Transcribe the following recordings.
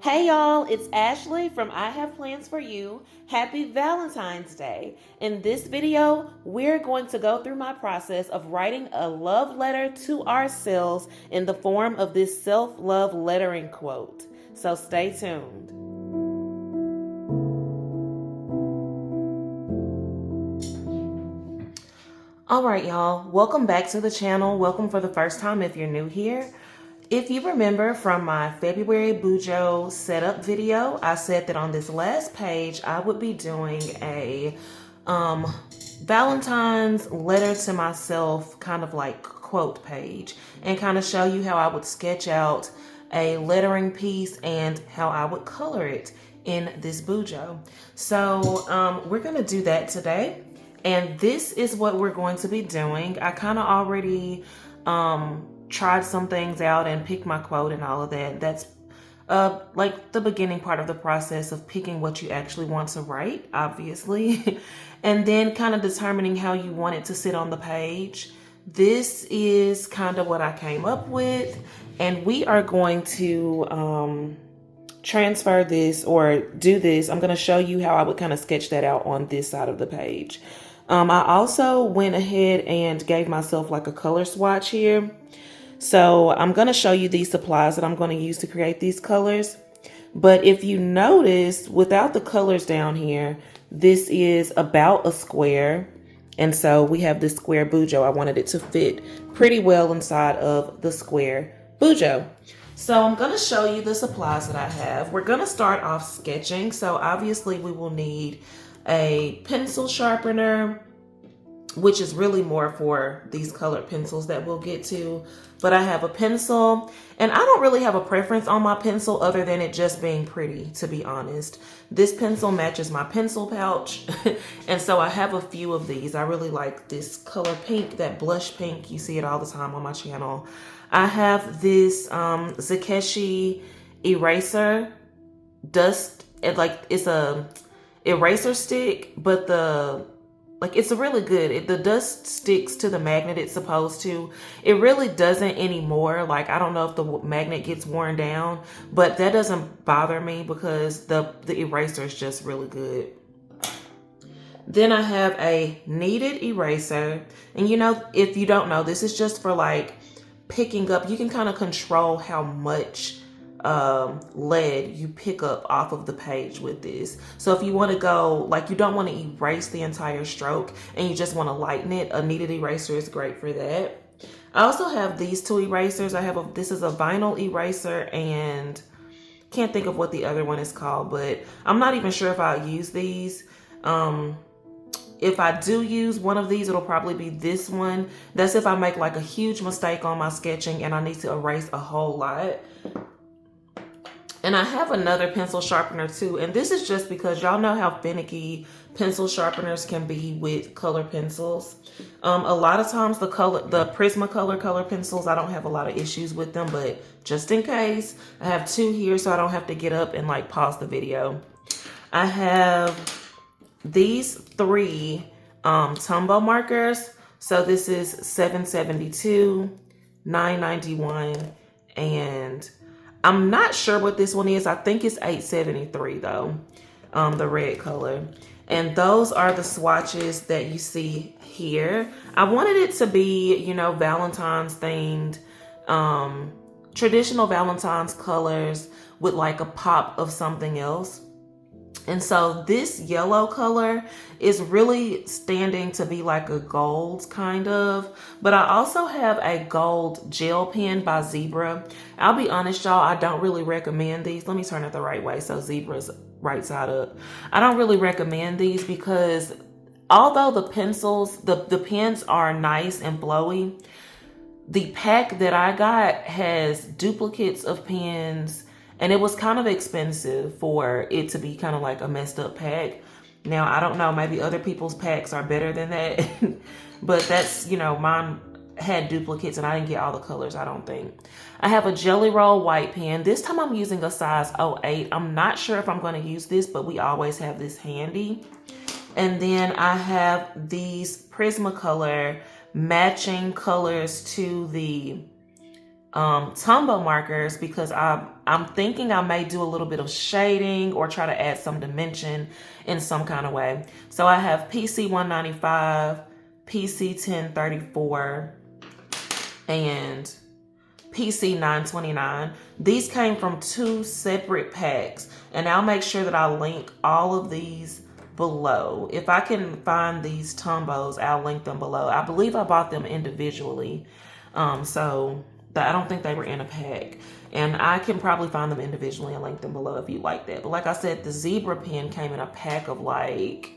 Hey y'all, it's Ashley from I Have Plans for You. Happy Valentine's Day. In this video, we're going to go through my process of writing a love letter to ourselves in the form of this self-love lettering quote. So stay tuned. All right, y'all, welcome back to the channel. Welcome for the first time if you're new here. If you remember from my February Bujo setup video, I said that on this last page, I would be doing a Valentine's letter to myself kind of like quote page and kind of show you how I would sketch out a lettering piece and how I would color it in this Bujo. So we're going to do that today. And this is what we're going to be doing. I kind of already tried some things out and picked my quote and all of that. That's like the beginning part of the process of picking what you actually want to write, obviously, and then kind of determining how you want it to sit on the page. This is kind of what I came up with, and we are going to transfer this or do this. I'm going to show you how I would kind of sketch that out on this side of the page. I also went ahead and gave myself like a color swatch here. So I'm going to show you these supplies that I'm going to use to create these colors. But if you notice, without the colors down here, this is about a square. And so we have this square Bujo. I wanted it to fit pretty well inside of the square Bujo. So I'm going to show you the supplies that I have. We're going to start off sketching. So obviously we will need a pencil sharpener, which is really more for these colored pencils that we'll get to. But I have a pencil, and I don't really have a preference on my pencil other than it just being pretty, to be honest. This pencil matches my pencil pouch, and so I have a few of these. I really like this color pink, that blush pink. You see it all the time on my channel. I have this Zakeshi eraser dust. It's a eraser stick, but it's a really good, the dust sticks to the magnet it's supposed to. It really doesn't anymore. Like, I don't know if the magnet gets worn down, but that doesn't bother me because the eraser is just really good. Then I have a kneaded eraser. And you know, if you don't know, this is just for like picking up. You can kind of control how much lead you pick up off of the page with this. So if you want to go, like, you don't want to erase the entire stroke and you just want to lighten it, a kneaded eraser is great for that. I also have these two erasers. This is a vinyl eraser, and can't think of what the other one is called, but I'm not even sure if I'll use these. If I do use one of these, it'll probably be this one. That's if I make like a huge mistake on my sketching and I need to erase a whole lot. And I have another pencil sharpener too. And this is just because y'all know how finicky pencil sharpeners can be with color pencils. A lot of times the Prismacolor color pencils, I don't have a lot of issues with them, but just in case, I have two here so I don't have to get up and like pause the video. I have these three Tombow markers. So this is 772, 991, and I'm not sure what this one is. I think it's 873 though, the red color. And those are the swatches that you see here. I wanted it to be, you know, Valentine's themed, traditional Valentine's colors with like a pop of something else. And so this yellow color is really standing to be like a gold kind of, but I also have a gold gel pen by Zebra. I'll be honest, y'all, I don't really recommend these. Let me turn it the right way so Zebra's right side up. I don't really recommend these because although the pencils, the pens are nice and flowy, the pack that I got has duplicates of pens. And it was kind of expensive for it to be kind of like a messed up pack. Now, I don't know, maybe other people's packs are better than that. But that's, you know, mine had duplicates and I didn't get all the colors, I don't think. I have a Jelly Roll white pen. This time I'm using a size 08. I'm not sure if I'm going to use this, but we always have this handy. And then I have these Prismacolor matching colors to the Tumbo markers because I'm thinking I may do a little bit of shading or try to add some dimension in some kind of way. So I have PC 195, PC 1034, and PC 929. These came from 2 separate packs, and I'll make sure that I link all of these below. If I can find these Tumbos, I'll link them below. I believe I bought them individually, so I don't think they were in a pack. And I can probably find them individually and link them below if you like that. But like I said, the zebra pen came in a pack of like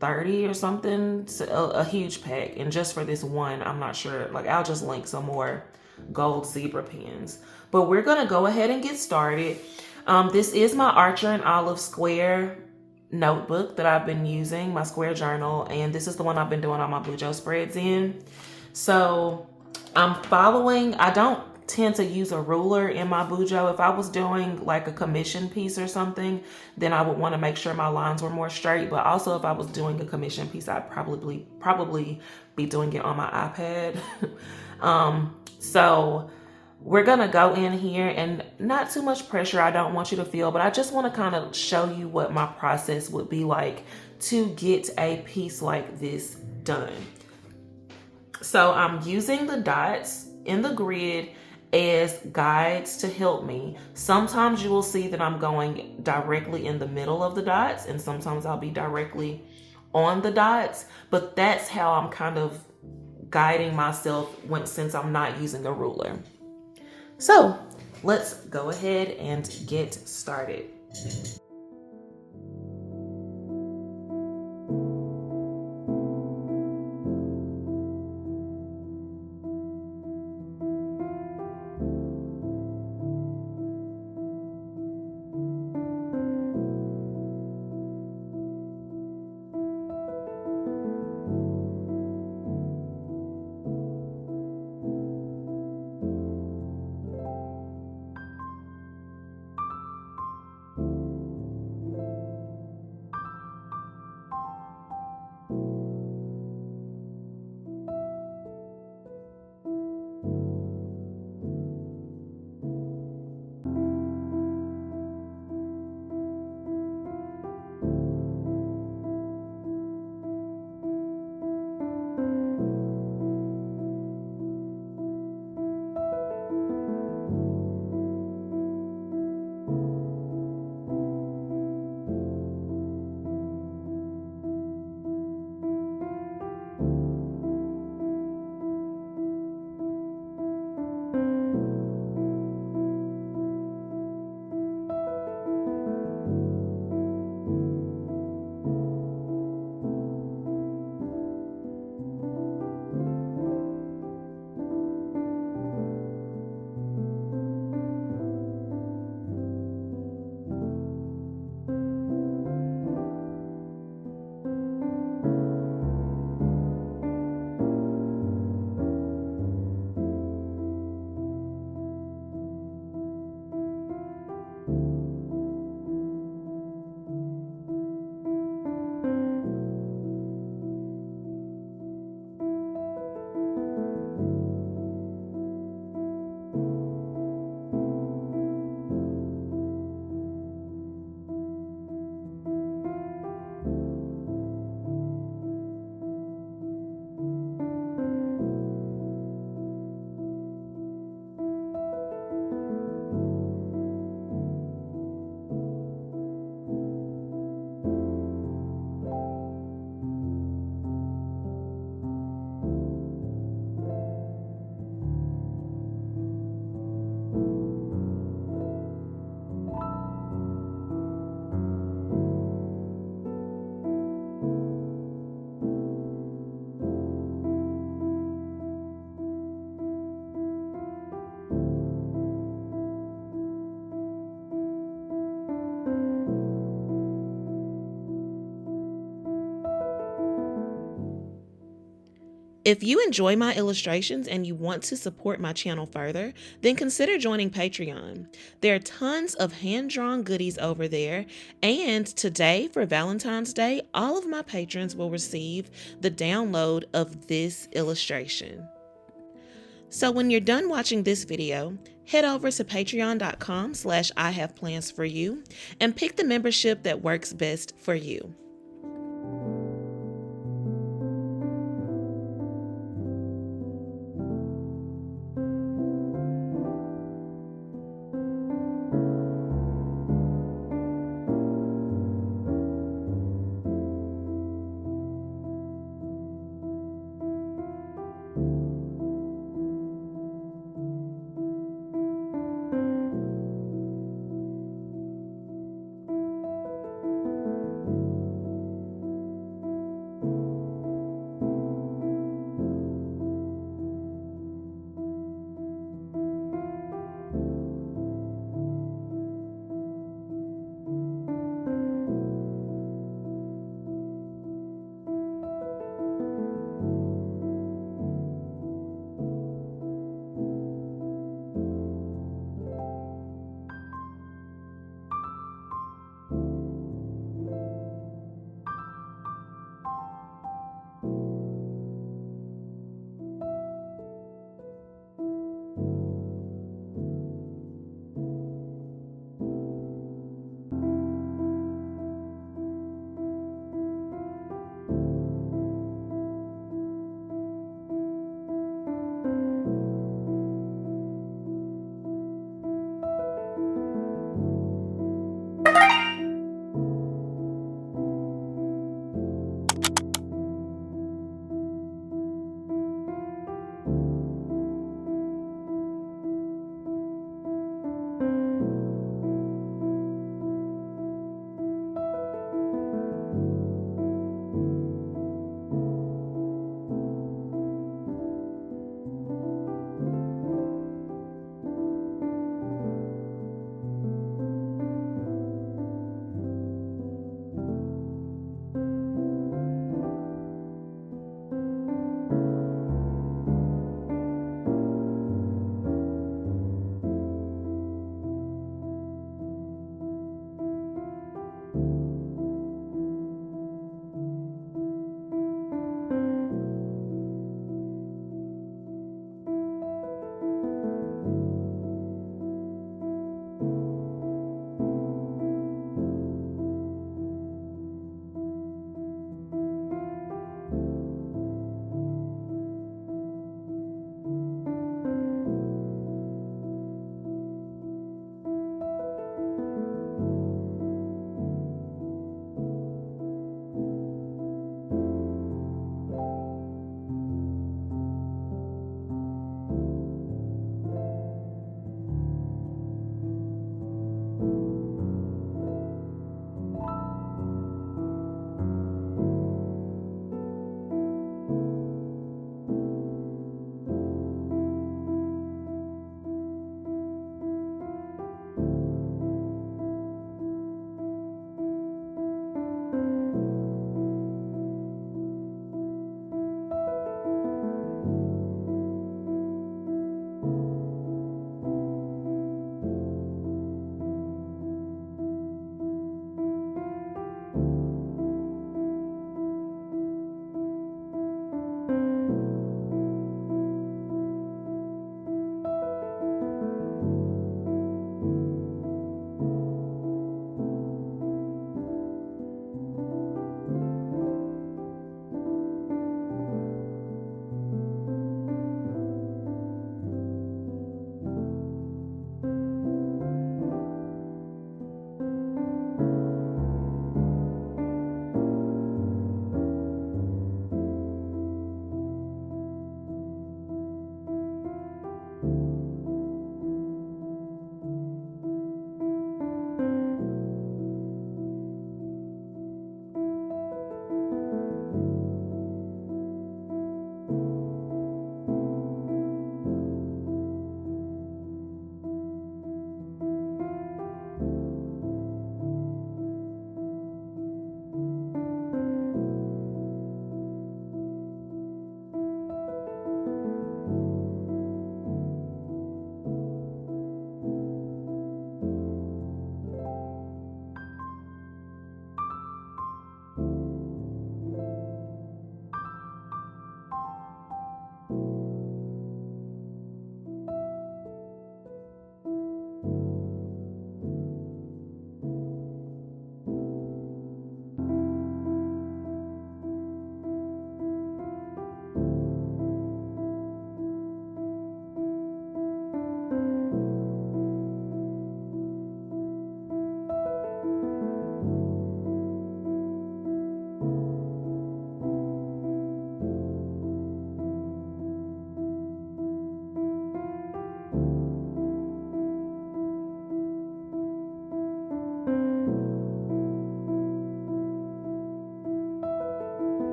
30 or something, a huge pack. And just for this one, I'm not sure. Like, I'll just link some more gold zebra pens. But we're going to go ahead and get started. This is my Archer and Olive Square notebook that I've been using, my square journal. And this is the one I've been doing all my Bujo spreads in. So I'm following, I don't tend to use a ruler in my Bujo. If I was doing like a commission piece or something, then I would want to make sure my lines were more straight. But also if I was doing a commission piece, I'd probably be doing it on my iPad. So we're going to go in here, and not too much pressure, I don't want you to feel, but I just want to kind of show you what my process would be like to get a piece like this done. So I'm using the dots in the grid as guides to help me. Sometimes you will see that I'm going directly in the middle of the dots, and sometimes I'll be directly on the dots, but that's how I'm kind of guiding myself since I'm not using a ruler. So let's go ahead and get started. If you enjoy my illustrations and you want to support my channel further, then consider joining Patreon. There are tons of hand-drawn goodies over there, and today, for Valentine's Day, all of my patrons will receive the download of this illustration. So when you're done watching this video, head over to patreon.com/IHavePlansForYou and pick the membership that works best for you.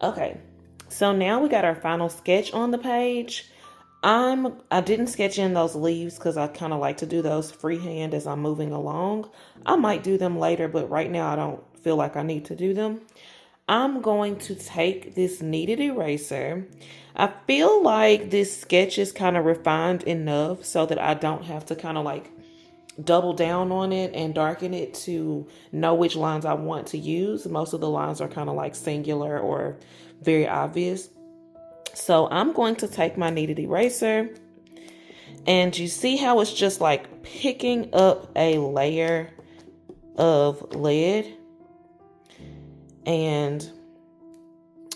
Okay, so now we got our final sketch on the page. I didn't sketch in those leaves because I kind of like to do those freehand as I'm moving along. I might do them later, but right now I don't feel like I need to do them. I'm going to take this kneaded eraser. I feel like this sketch is kind of refined enough so that I don't have to kind of like double down on it and darken it to know which lines I want to use. Most of the lines are kind of like singular or very obvious. So I'm going to take my kneaded eraser, and you see how it's just like picking up a layer of lead. And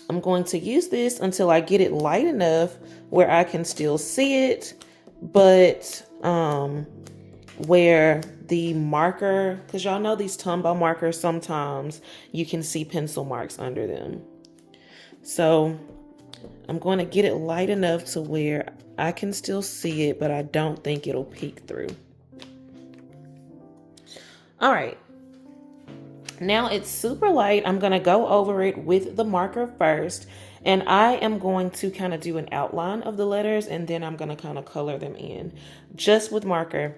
I'm going to use this until I get it light enough where I can still see it, but where the marker, because y'all know these Tombow markers, sometimes you can see pencil marks under them. So I'm going to get it light enough to where I can still see it, but I don't think it'll peek through. All right. Now it's super light. I'm going to go over it with the marker first, and I am going to kind of do an outline of the letters, and then I'm going to kind of color them in just with marker.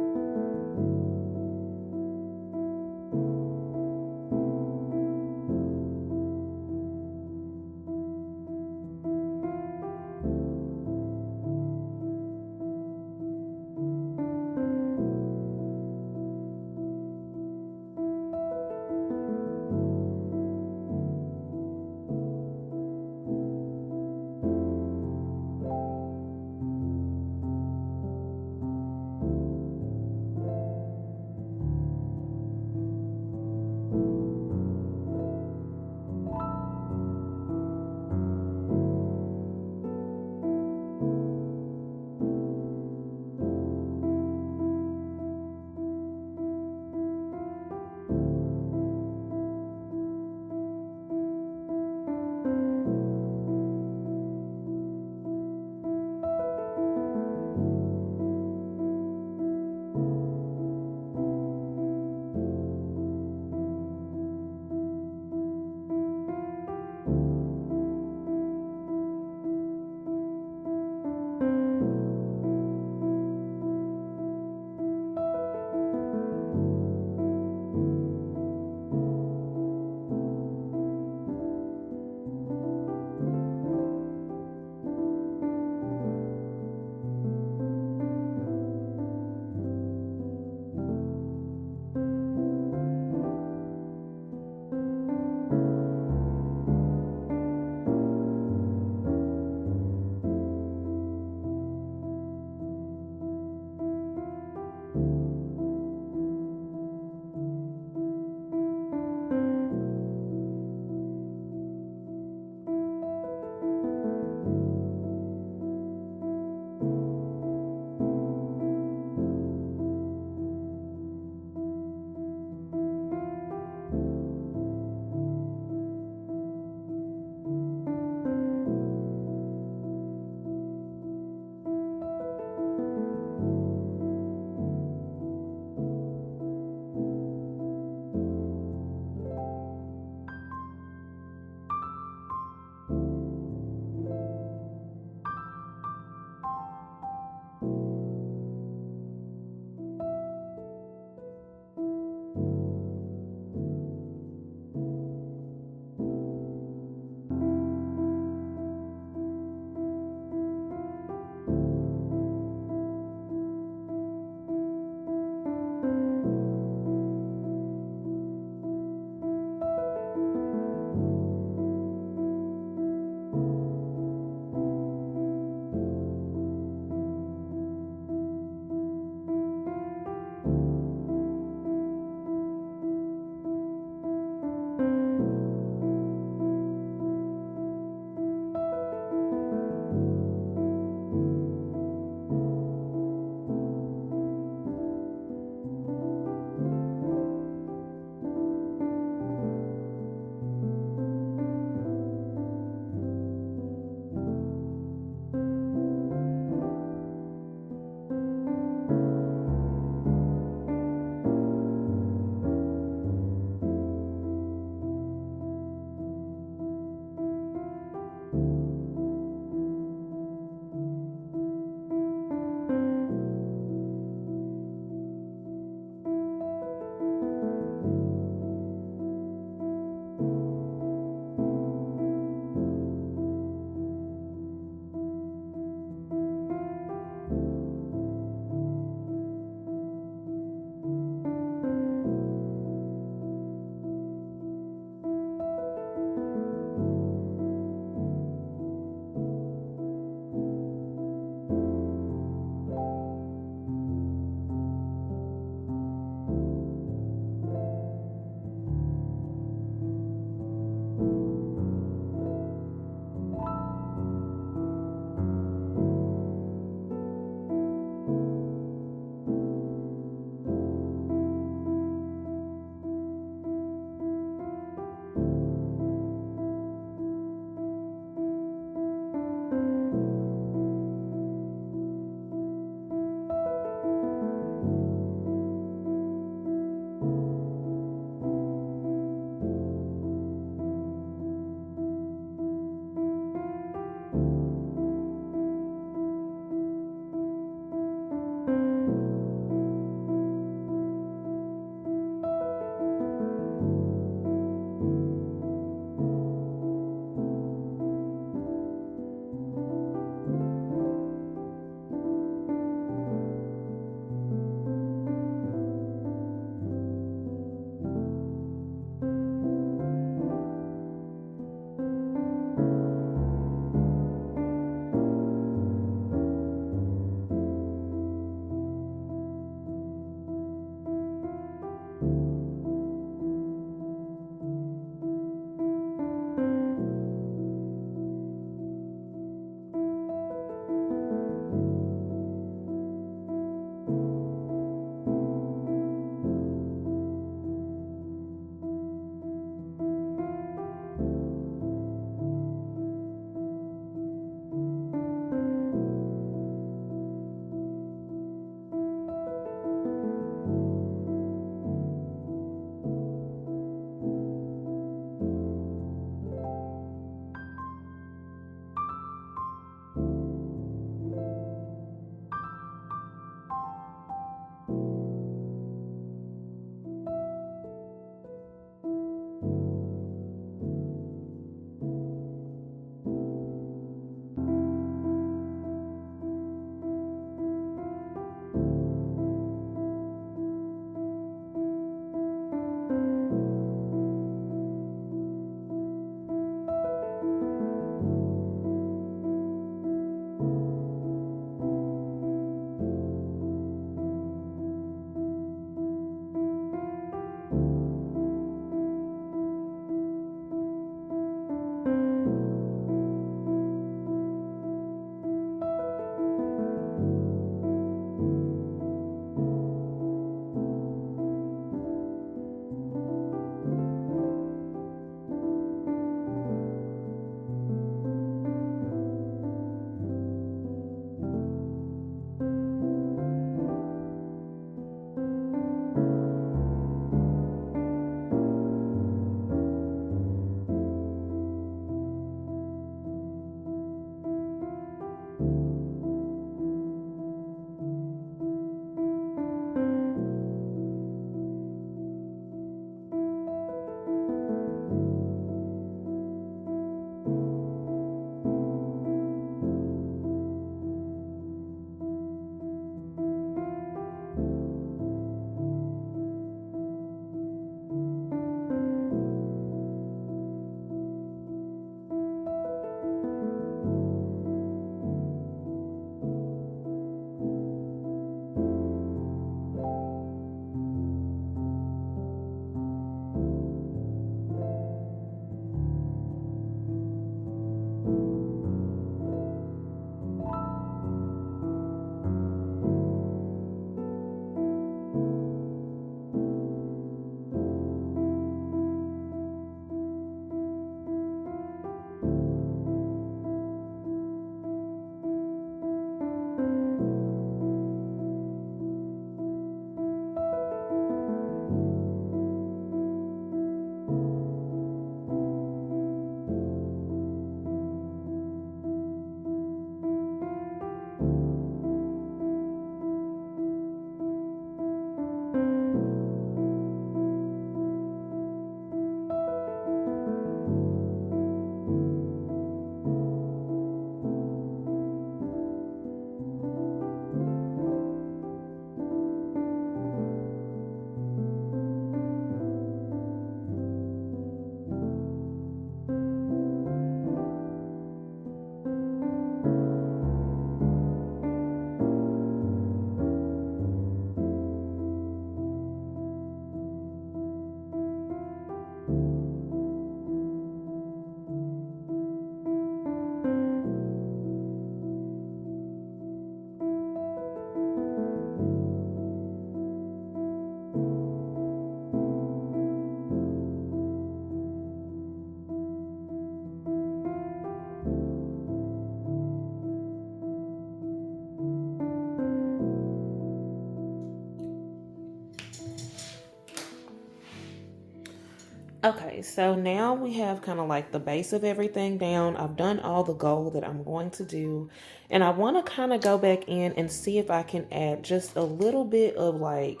Okay, so now we have kind of like the base of everything down. I've done all the gold that I'm going to do. And I want to kind of go back in and see if I can add just a little bit of like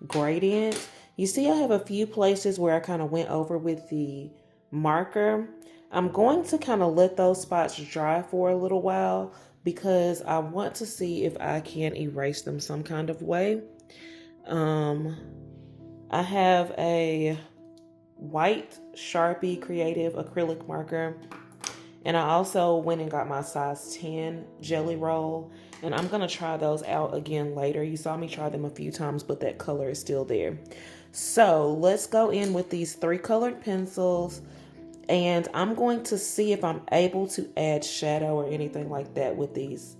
gradient. You see, I have a few places where I kind of went over with the marker. I'm going to kind of let those spots dry for a little while because I want to see if I can erase them some kind of way. I have a white Sharpie Creative acrylic marker, and I also went and got my size 10 jelly roll, and I'm gonna try those out again later. You saw me try them a few times, but that color is still there. So let's go in with these 3 colored pencils, and I'm going to see if I'm able to add shadow or anything like that with these.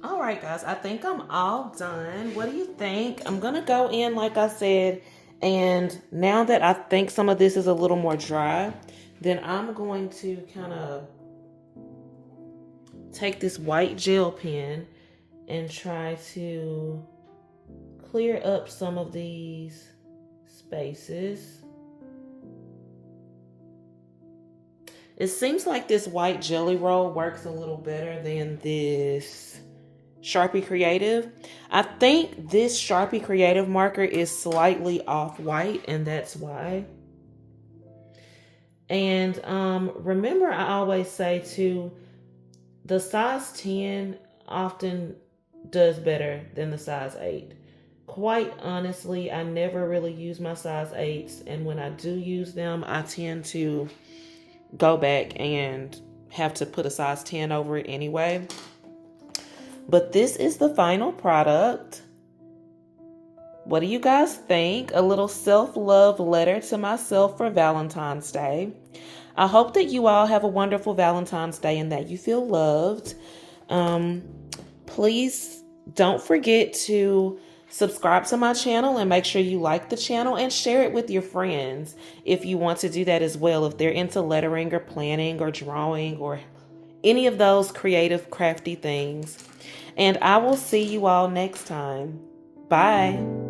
All right, guys, I think I'm all done. What do you think? I'm gonna go in, like I said, and now that I think some of this is a little more dry, then I'm going to kind of take this white gel pen and try to clear up some of these spaces. It seems like this white jelly roll works a little better than this Sharpie Creative. I think this Sharpie Creative marker is slightly off white, and that's why. And remember, I always say too, the size 10 often does better than the size 8. Quite honestly, I never really use my size 8s, and when I do use them, I tend to go back and have to put a size 10 over it anyway. But this is the final product. What do you guys think? A little self-love letter to myself for Valentine's Day. I hope that you all have a wonderful Valentine's Day and that you feel loved. Please don't forget to subscribe to my channel and make sure you like the channel and share it with your friends if you want to do that as well. If they're into lettering or planning or drawing or any of those creative, crafty things. And I will see you all next time. Bye.